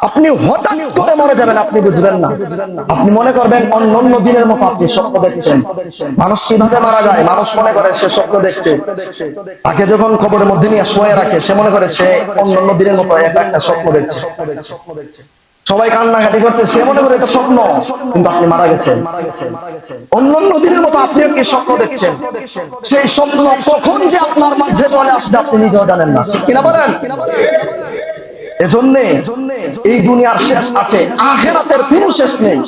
আপনি হঠাৎ করে মরে যাবেন, আপনি বুঝবেন না। আপনি মনে করবেন অন্য দিনের মতো আপনি স্বপ্ন দেখছেন। মানুষ কিভাবে মারা যায়, মানুষ মনে করে সে স্বপ্ন দেখছে। তাকে যখন কবরের মধ্যে নিয়ে শুয়ে রাখে, সে মনে করে সে অন্য দিনের মতো একটা স্বপ্ন দেখছে। সবাই কান্নাকাটি করছে, সে মনে করে এটা স্বপ্ন, কিন্তু আপনি মারা গেছেন। অন্য দিনের মতো আপনিও কি স্বপ্ন দেখছেন, সেই স্বপ্ন কখন যে আপনার মাঝে চলে আসছে আপনি নিজেও জানেন না, ঠিক কিনা বলেন? এজন্যে এই দুনিয়ার শেষ আছে, আখিরাতের কোনো শেষ নেই।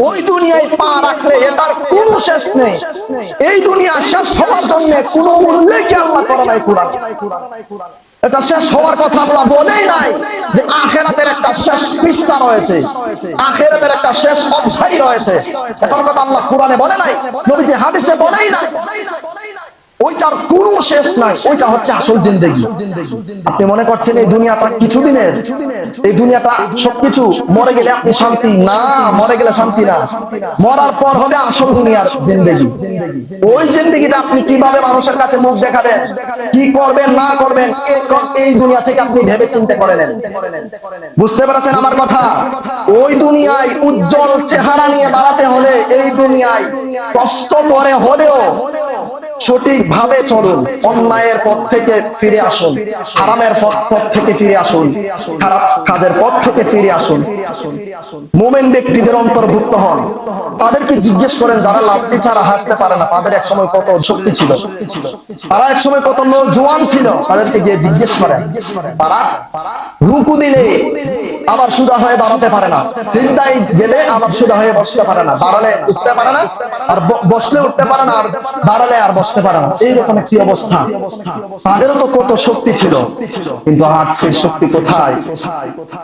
ওই দুনিয়ায় পা রাখলে এটার কোনো শেষ নেই। এই দুনিয়া শেষ হওয়ার জন্য কোনো উল্লেখ আল্লাহ করে নাই কোরআনে। এটা শেষ হওয়ার কথা আল্লাহ বলেই নাই যে আখিরাতের একটা শেষ পৃষ্ঠা রয়েছে, আখিরাতের একটা শেষ অধ্যায় রয়েছে। এটার কথা আল্লাহ কোরআনে বলে নাই, নবীজি হাদিসে বলেই নাই। ওইটার কোনো শেষ নাই, ওইটা হচ্ছে আসল জিন্দেগি। আপনি মনে করছেন এই দুনিয়াটা কিছুদিনের, এই দুনিয়াটা সবকিছু, মরে গেলে আপনি শান্তি না, মরে গেলে শান্তি না, মরার পর হবে আসল দুনিয়ার জিন্দেগি। ওই জিন্দেগিতে আপনি কিভাবে মানুষের কাছে মুখ দেখাবেন, কি করবেন না করবেন, এই দুনিয়া থেকে আপনি ভেবে চিন্তা করে নেন। বুঝতে পেরেছেন আমার কথা? ওই দুনিয়ায় উজ্জ্বল চেহারা নিয়ে দাঁড়াতে হলে এই দুনিয়ায় কষ্ট করে হলেও সঠিকভাবে চলুন, অন্যায়ের পথ থেকে ফিরে আসুন, হারামের পথ থেকে ফিরে আসুন, খারাপ কাজের পথ থেকে ফিরে আসুন। মুমিন ব্যক্তিদের অন্তর্ভুক্ত হন। তাদেরকে জিজ্ঞেস করেন যারা লাঠি ছাড়া হাঁটতে পারে না, তাদের এক সময় কত শক্তি ছিল, তারা এক সময় কত জোয়ান ছিল, তাদেরকে গিয়ে জিজ্ঞেস করেন। তারা রুকু দিলে আবার সোজা হয়ে দাঁড়াতে পারে না, সিজদায় গেলে আবার সোজা হয়ে বসতে পারে না, দাঁড়ালে উঠতে পারে না, আর বসলে উঠতে পারে না, আর দাঁড়ালে আর বসতে পারে না। এইরকম একটি অবস্থা। তাদেরও তো কত শক্তি ছিল, কিন্তু আজ সেই শক্তি কোথায়?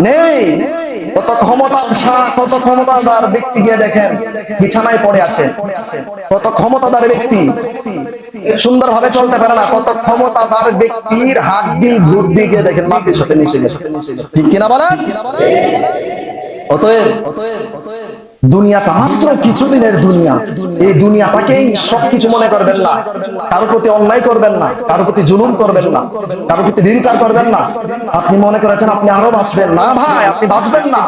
নেই। কত ক্ষমতাদার ব্যক্তি গিয়ে দেখেন বিছানায় পড়ে আছে, কত ক্ষমতাদার ব্যক্তি সুন্দরভাবে চলতে পারে না, কত ক্ষমতাদার ব্যক্তির হাত দিয়ে ঘুর দিয়ে গিয়ে দেখেন মাটির সাথে মিশে গেছে, ঠিক কিনা বলেন? অতএব দুনিয়াটা মাত্র কিছুদিনের দুনিয়া। এই দুনিয়াটাকেই সবকিছু মনে করবেন না, কারো প্রতি অন্যায় করবেন না, কারো প্রতি জুলুম করবেন না, কারো প্রতি বিচার করবেন না। আপনি মনে করেছেন আপনি আরো বাঁচবেন না, ভাই আপনি বাঁচবেন না।